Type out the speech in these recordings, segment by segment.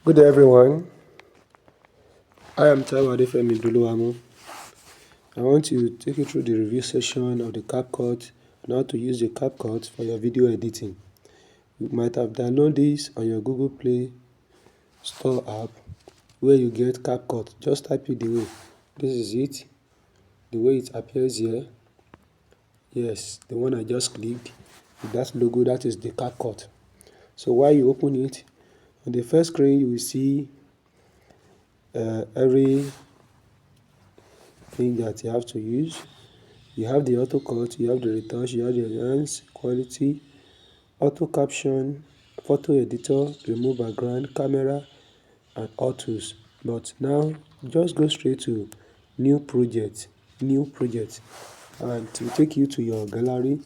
Good day, everyone. I am Taiwo Femi Duluamu. I want to take you through the review session of the CapCut and how to use the CapCut for your video editing. You might have downloaded this on your Google Play Store app where you get CapCut. Just type it the way. This is it. The way it appears here. Yes, the one I just clicked. With that logo, that is the CapCut. So while you open it, on the first screen you will see every thing that you have to use. You have the auto cut, you have the retouch, you have the enhance quality, auto caption, photo editor, remove background, camera, and autos. But now just go straight to new project, and it will take you to your gallery.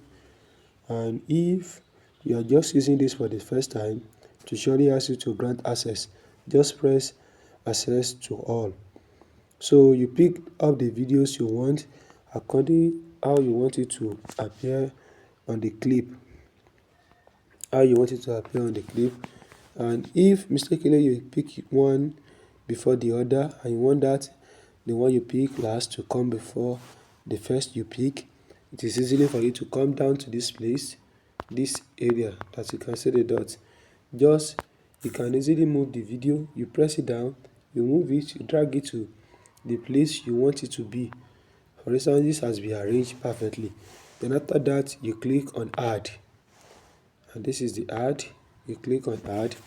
And if you are just using this for the first time, to surely ask you to grant access. Just press access to all. So you pick up the videos you want according how you want it to appear on the clip. And if mistakenly you pick one before the other and you want that the one you pick last to come before the first you pick, it is easily for you to come down to this place, this area that you can see the dots. Just you can easily move the video, you press it down, you move it, you drag it to the place you want it to be. For instance, this has been arranged perfectly. Then after that, you click on add. And this is the add. You click on add.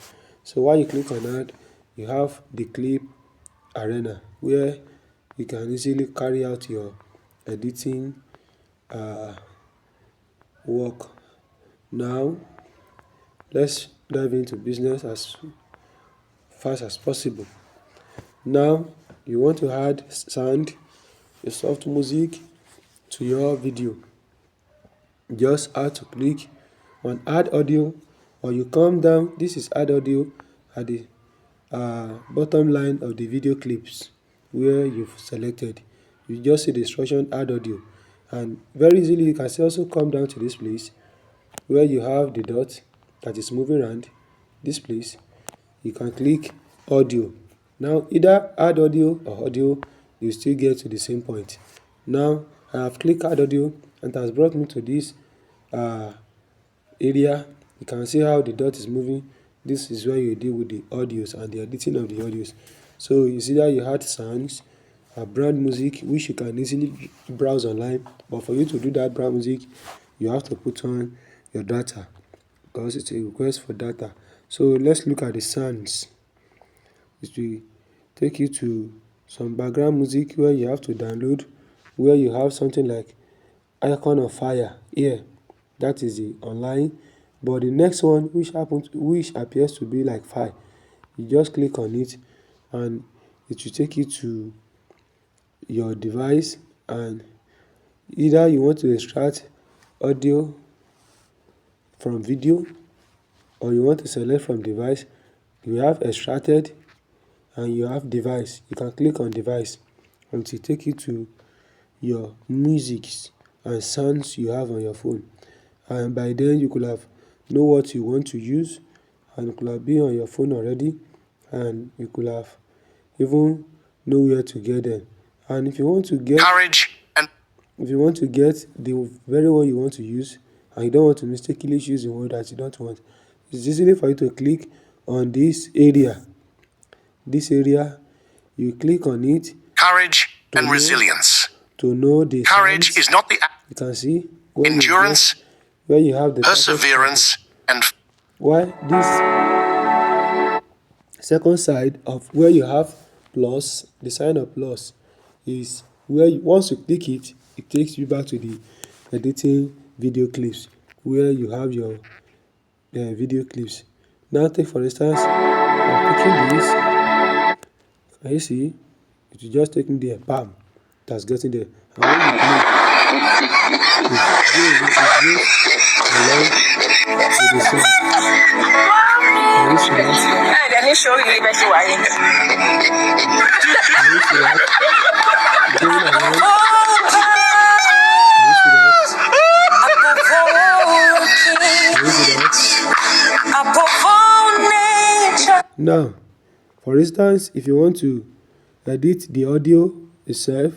So while you click on add, you have the clip arena where you can easily carry out your editing work. Now, let's dive into business as fast as possible. Now, you want to add sound, a soft music to your video. Just have to click on add audio, or you come down. This is add audio at the bottom line of the video clips where you've selected. You just see the instruction add audio, and very easily you can also come down to this place where you have the dot that is moving around. This place you can click audio. Now either add audio or audio, you still get to the same point. Now I have clicked add audio and it has brought me to this area. You can see how the dot is moving. This is where you deal with the audios and the editing of the audios. So you see that you add sounds, brand music, which you can easily browse online. But for you to do that brand music, you have to put on your data because it's a request for data. So let's look at the sounds. It will take you to some background music where you have to download, where you have something like icon of fire here. That is the online. But the next one, which appears to be like fire, you just click on it and it will take you to your device, and either you want to extract audio from video or you want to select from device. You have extracted and you have device. You can click on device and it will take you to your musics and sounds you have on your phone. And by then you could have know what you want to use, and it could have been on your phone already, and you could have even know where to get them. And if you want to get the very one you want to use and you don't want to mistakenly choose the one that you don't want, it's easily for you to click on this area. You click on it. Courage and resilience. To know the courage is not the you can see endurance, where you have the perseverance, and why this second side of where you have plus, the sign of plus, is where once you click it, it takes you back to the editing video clips where you have your video clips. Now take for instance, I'm clicking this. Can you see? It will just take me there, bam, that's getting there. And when you click, along with the sound. Can you see that? let me show you the best way. Can you see that? Going along. Can you see that? Can you see that? Now, instance, if you want to edit the audio itself,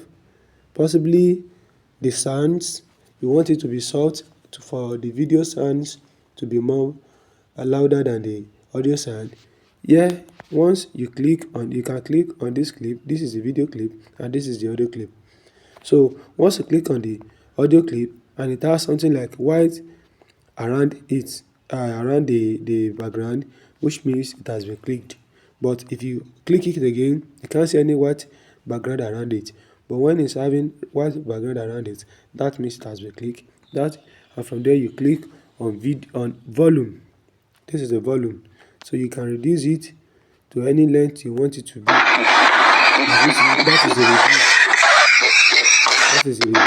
possibly the sounds, you want it to be soft for the video sounds to be more louder than the audio sound. Here, once you click on, you can click on this clip. This is the video clip and this is the audio clip. So once you click on the audio clip and it has something like white around it, around the background, which means it has been clicked. But if you click it again, you can't see any white background around it. But when it's having white background around it, that means it has been clicked. That, and from there you click on volume. This is the volume. So you can reduce it to any length you want it to be. That is the review. That is the review.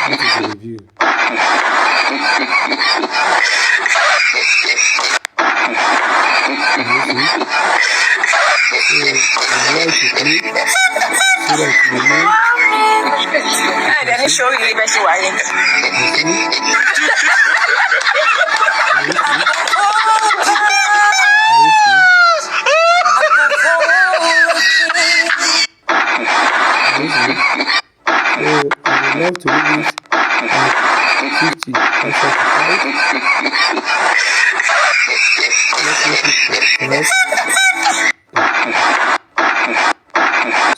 That is the review. Let me show you the best way. So I would love to leave it at 50 or 45. Let's make it 45.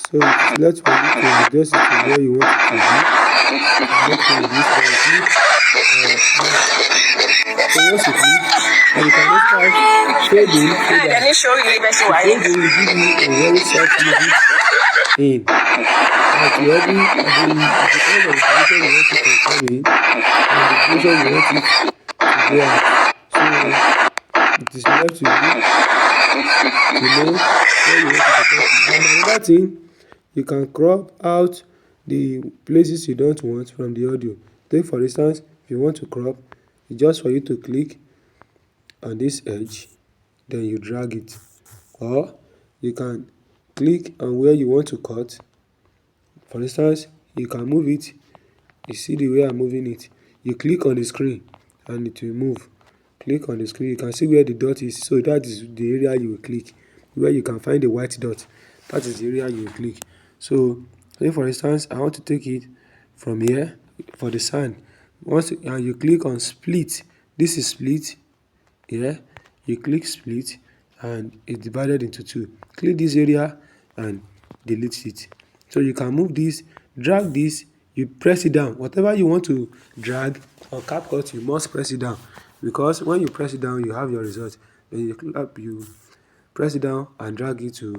So it is left for you to adjust it to where you want it to be. Let's do this very click. So once you click, and you can just type fading so that Let me show you the best way. fading will give you a very soft music in. Like you every it depends on the position you want it to come in and the position you want it to go out. So it is left to you to know where you want it to come. And another thing, you can crop out the places you don't want from the audio. Take for instance, if you want to crop, it's just for you to click on this edge, then you drag it. Or you can click on where you want to cut. For instance, you can move it. You see the way I'm moving it. You click on the screen and it will move. Click on the screen, you can see where the dot is. So that is the area you will click, where you can find the white dot. That is the area you will click. So say for instance, I want to take it from here for the sound. Once you click on split, this is split. Here you click split and it's divided into two. Click this area and delete it. So you can move this, drag this, you press it down. Whatever you want to drag or CapCut, you must press it down, because when you press it down, you have your result. Then you press it down and drag it to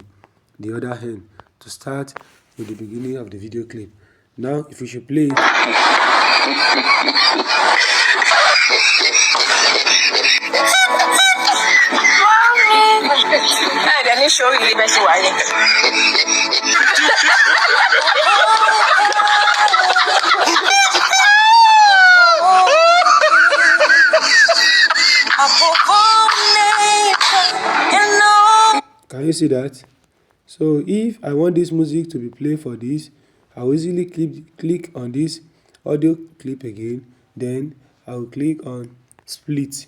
the other end to start with the beginning of the video clip. Now, if you should play it, Let me show you the best way. can you see that? So if I want this music to be played for this, I will easily click on this audio clip again, then I will click on split.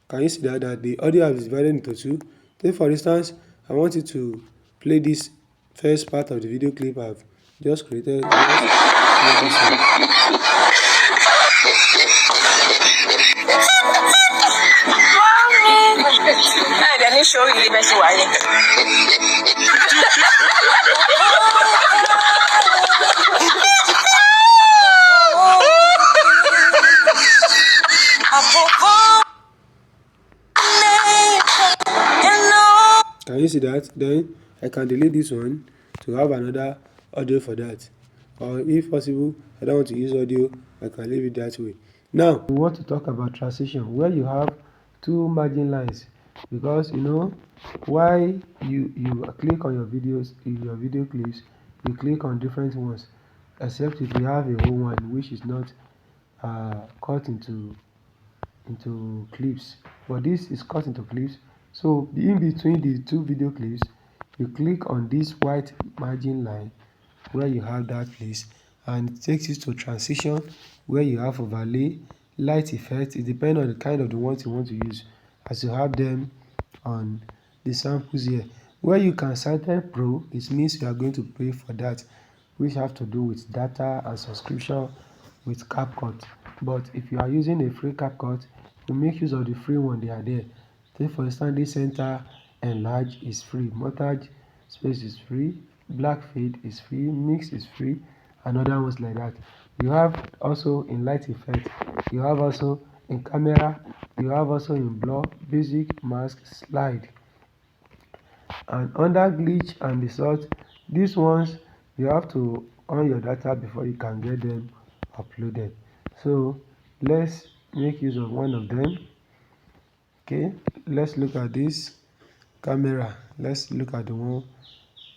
Can you see that the audio is divided into two? Take for instance, I want you to play this first part of the video clip I've just created. Let me show you the best way. Can you see that? Then I can delete this one to have another audio for that. Or if possible, I don't want to use audio, I can leave it that way. Now, we want to talk about transition, where you have two margin lines, because why you click on your videos, in your video clips, you click on different ones, except if you have a whole one which is not cut into clips. But this is cut into clips. So in between the two video clips, you click on this white margin line where you have that place, and it takes you to transition where you have overlay, light effect. It depends on the kind of the ones you want to use. As you have them, on the samples here. Where you can select Pro, it means you are going to pay for that, which have to do with data and subscription with CapCut. But if you are using a free CapCut, you make use of the free one, they are there. Take for instance, this center enlarge is free, montage space is free, black fade is free, mix is free, and other ones like that. You have also in light effect, you have also in camera, you have also in blur, basic, mask, slide. And under glitch and distort, these ones you have to on your data before you can get them uploaded. So let's make use of one of them. Okay, let's look at this camera. Let's look at the one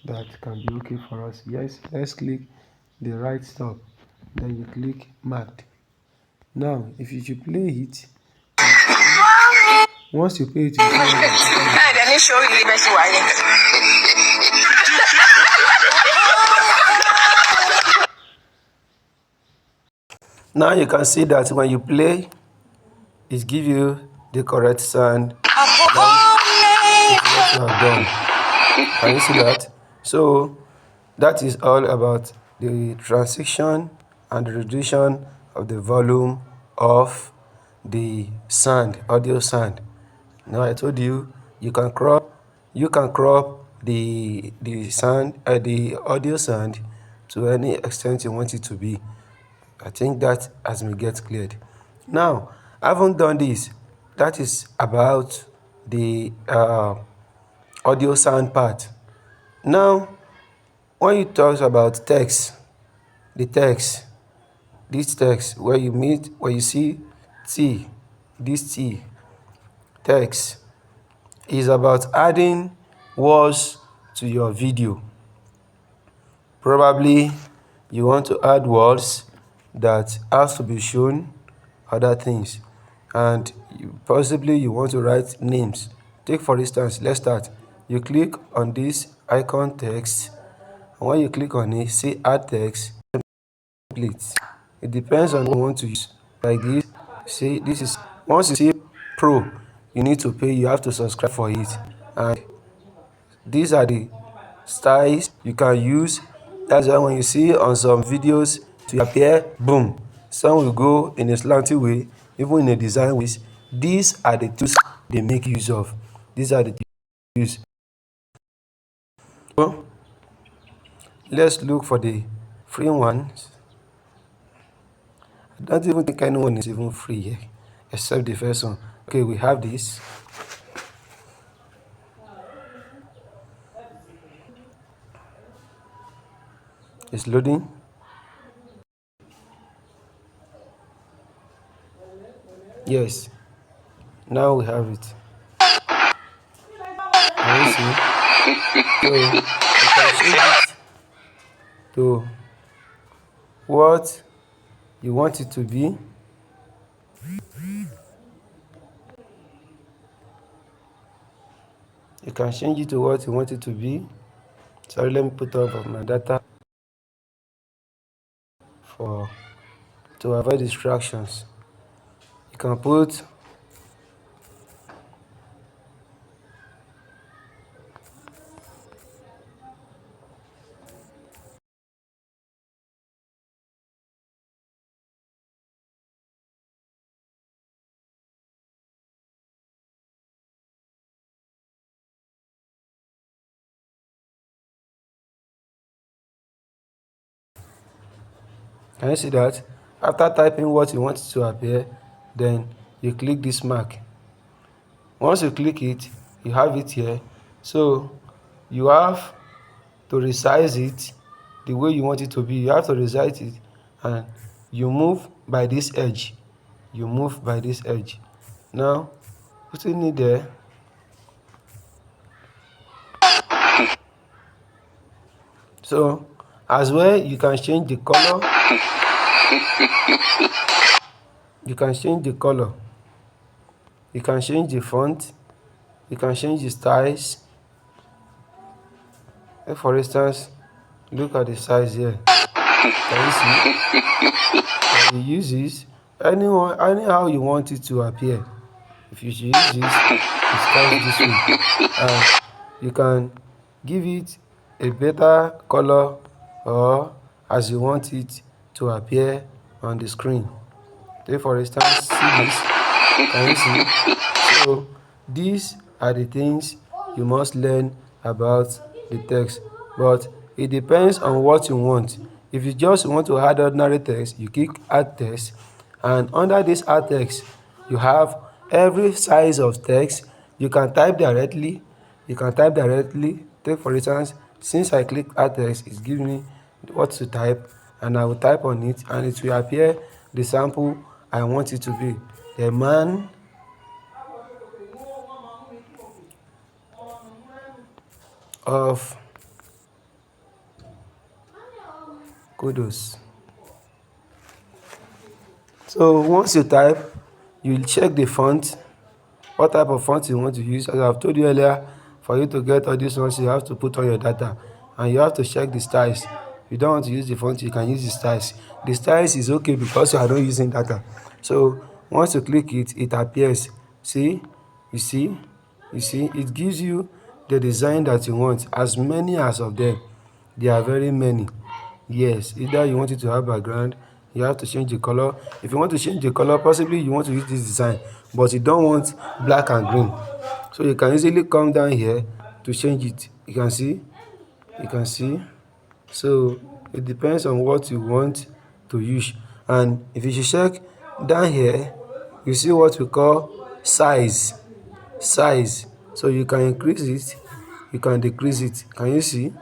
that can be okay for us. Yes, let's click the right stop, then you click marked. Now if you should play it, once you play it, you Let me show you the best way. now you can see that when you play, it gives you the correct sound what you have done. Can you see that? So that is all about the transition and the reduction of the volume of the sound, audio sound. Now I told you you can crop the sound, the audio sound to any extent you want it to be. I think that has been get cleared. Now, I haven't done this. That is about the audio sound part. Now, when you talk about text, the text, this text where you see T, this T, text is about adding words to your video. Probably you want to add words that has to be shown, other things, and possibly you want to write names. Take for instance, let's start. You click on this icon text, and when you click on it, say add text template. It depends on what you want to use. Like this, say this is once you see Pro, you need to pay, you have to subscribe for it. And these are the styles you can use. That's why when you see on some videos to appear, boom, some will go in a slanty way, even in a design ways. These are the tools they make use of. These are the tools. So let's look for the free ones. I don't even think anyone is even free here, except the first one. Okay, we have this. It's loading. Yes, now we have it. Can you see? So you can change it to what you want it to be. You can change it to what you want it to be. Sorry, let me put off my data for to avoid distractions. You can put can you see that? After typing what you want it to appear, then you click this mark. Once you click it, you have it here. So you have to resize it the way you want it to be. You have to resize it and you move by this edge. You move by this edge. Now, putting it there. So as well, you can change the color. You can change the color. You can change the font. You can change the styles. If for instance, look at the size here. Can you see? And you use this anyhow you want it to appear. If you should use this, it comes this way, and you can give it a better color or as you want it to appear on the screen. Take for instance, see this. Can you see? So these are the things you must learn about the text, but it depends on what you want. If you just want to add ordinary text, you click add text, and under this add text you have every size of text. You can type directly. Take for instance, since I click add text, it gives me what to type, and I will type on it and it will appear the sample I want it to be. The man of kudos. So once you type, you check the font, what type of font you want to use. As I've told you earlier, for you to get all these ones, you have to put on your data and you have to check the styles. If you don't want to use the font, you can use the styles. The styles is okay because you are not using data. So once you click it, it appears. See, you see, it gives you the design that you want, as many as of them. There are very many. Yes, either you want it to have background, you have to change the color. If you want to change the color, possibly you want to use this design, but you don't want black and green. So you can easily come down here to change it. You can see. So it depends on what you want to use. And if you should check down here, you see what we call size. So you can increase it, you can decrease it. Can you see?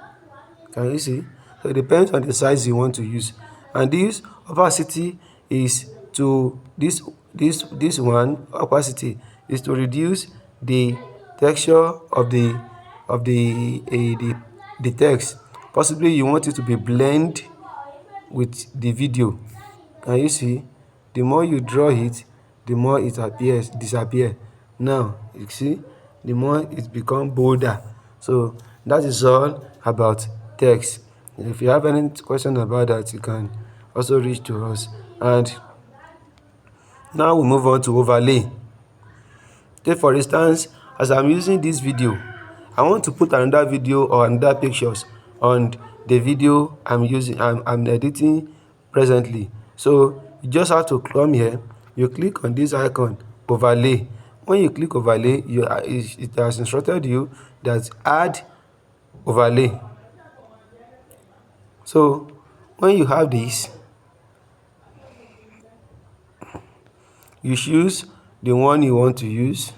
So it depends on the size you want to use. And this opacity is to this one opacity is to reduce the texture of the text. Possibly you want it to be blend with the video. Can you see? The more you draw it, the more it disappear. Now you see, the more it become bolder. So that is all about text. If you have any question about that, you can also reach to us. And now we move on to overlay. Take for instance, as I'm using this video, I want to put another video or another pictures on the video I'm editing presently. So you just have to come here, you click on this icon, overlay. When you click overlay, it has instructed you that add overlay. So when you have this, you choose the one you want to use.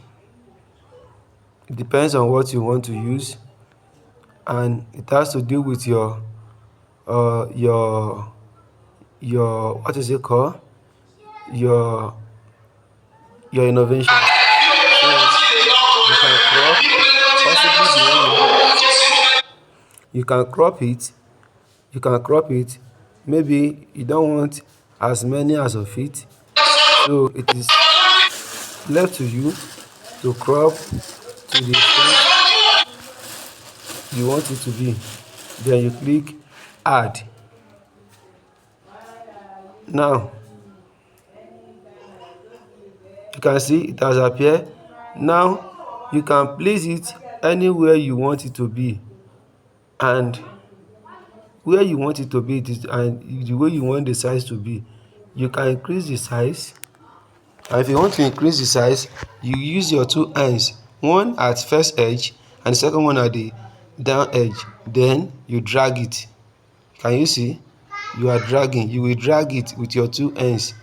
It depends on what you want to use, and it has to do with your what is it called, your innovation. So you can crop it. Maybe you don't want as many as of it, so it is left to you to crop to the extent you want it to be. Then you click add. Now you can see it has appeared. Now you can place it anywhere you want it to be, and where you want it to be, and the way you want the size to be. You can increase the size, and if you want to increase the size, you use your two hands, one at first edge and the second one at the down edge. Then you drag it. Can you see? You will drag it with your two hands.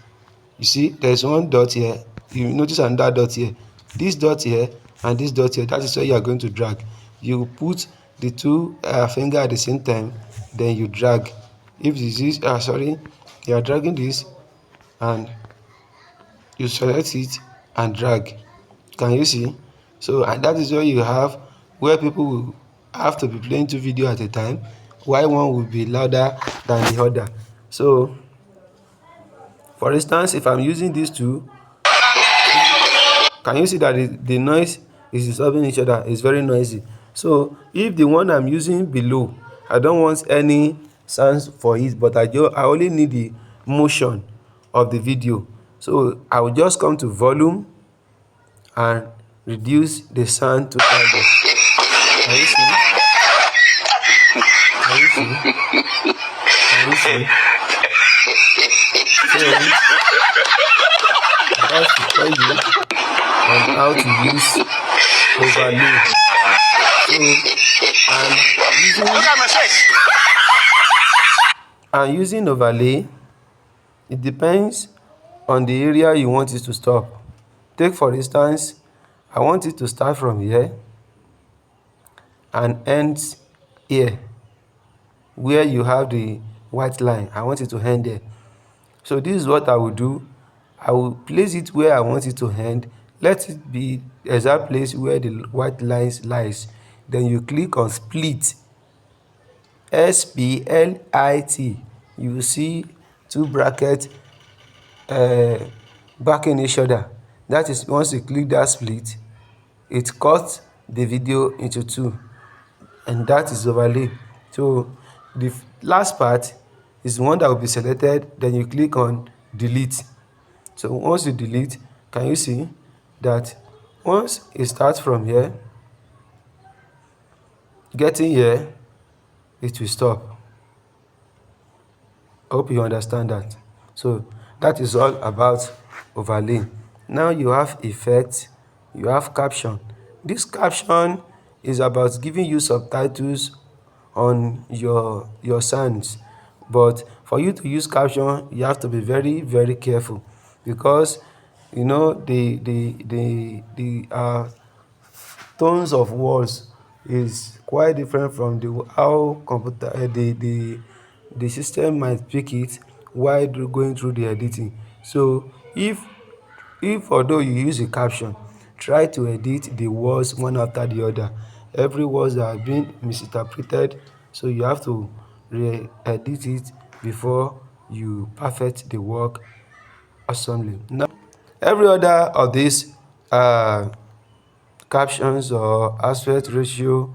You see, there's one dot here. You notice another dot here. This dot here and this dot here, that is where you are going to drag. You put the two finger at the same time, then you drag. If this is you are dragging this, and you select it and drag. Can you see? So, and that is where you have where people will have to be playing two video at a time, while one will be louder than the other. So for instance, if I'm using these two, can you see that the noise is disturbing each other? It's very noisy. So if the one I'm using below, I don't want any sounds for it, but I only need the motion of the video. So I will just come to volume and reduce the sound totally. Can you see? Can you see? Can you see? So that's to tell you on how to use overlay. And using overlay, it depends on the area you want it to stop. Take for instance, I want it to start from here and ends here where you have the white line. I want it to end there. So this is what I will do. I will place it where I want it to end. Let it be the exact place where the white lines lies. Then you click on split, SPLIT. You will see two brackets backing each other. That is, once you click that split, it cuts the video into two, and that is overlay. So the last part is the one that will be selected. Then you click on delete. So once you delete, can you see that once it starts from here, getting here, it will stop. I hope you understand that. So that is all about overlay. Now you have effect, you have caption. This caption is about giving you subtitles on your sounds. But for you to use caption, you have to be very careful, because you know the tones of words is quite different from the how computer the system might pick it while going through the editing. So if although you use a caption, try to edit the words one after the other. Every words that have been misinterpreted, so you have to re-edit it before you perfect the work awesomely. Now every other of these captions or aspect ratio,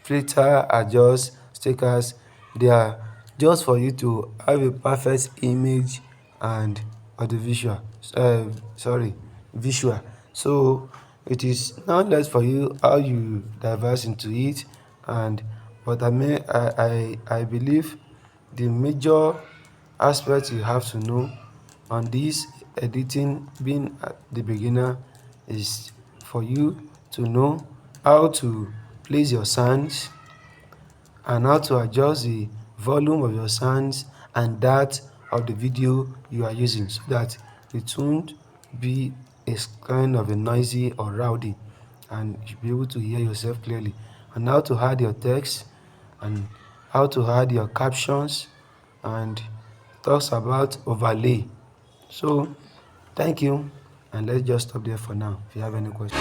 filter, adjust, stickers, they are just for you to have a perfect image and audiovisual visual. So it is now left for you how you diverse into it. And but I believe the major aspect you have to know on this editing, being the beginner, is for you to know how to place your sounds and how to adjust the volume of your sounds and that of the video you are using, so that it won't be a kind of a noisy or rowdy, and you'll be able to hear yourself clearly. And how to add your text, and how to add your captions, and talks about overlay. So thank you, and let's just stop there for now. If you have any questions.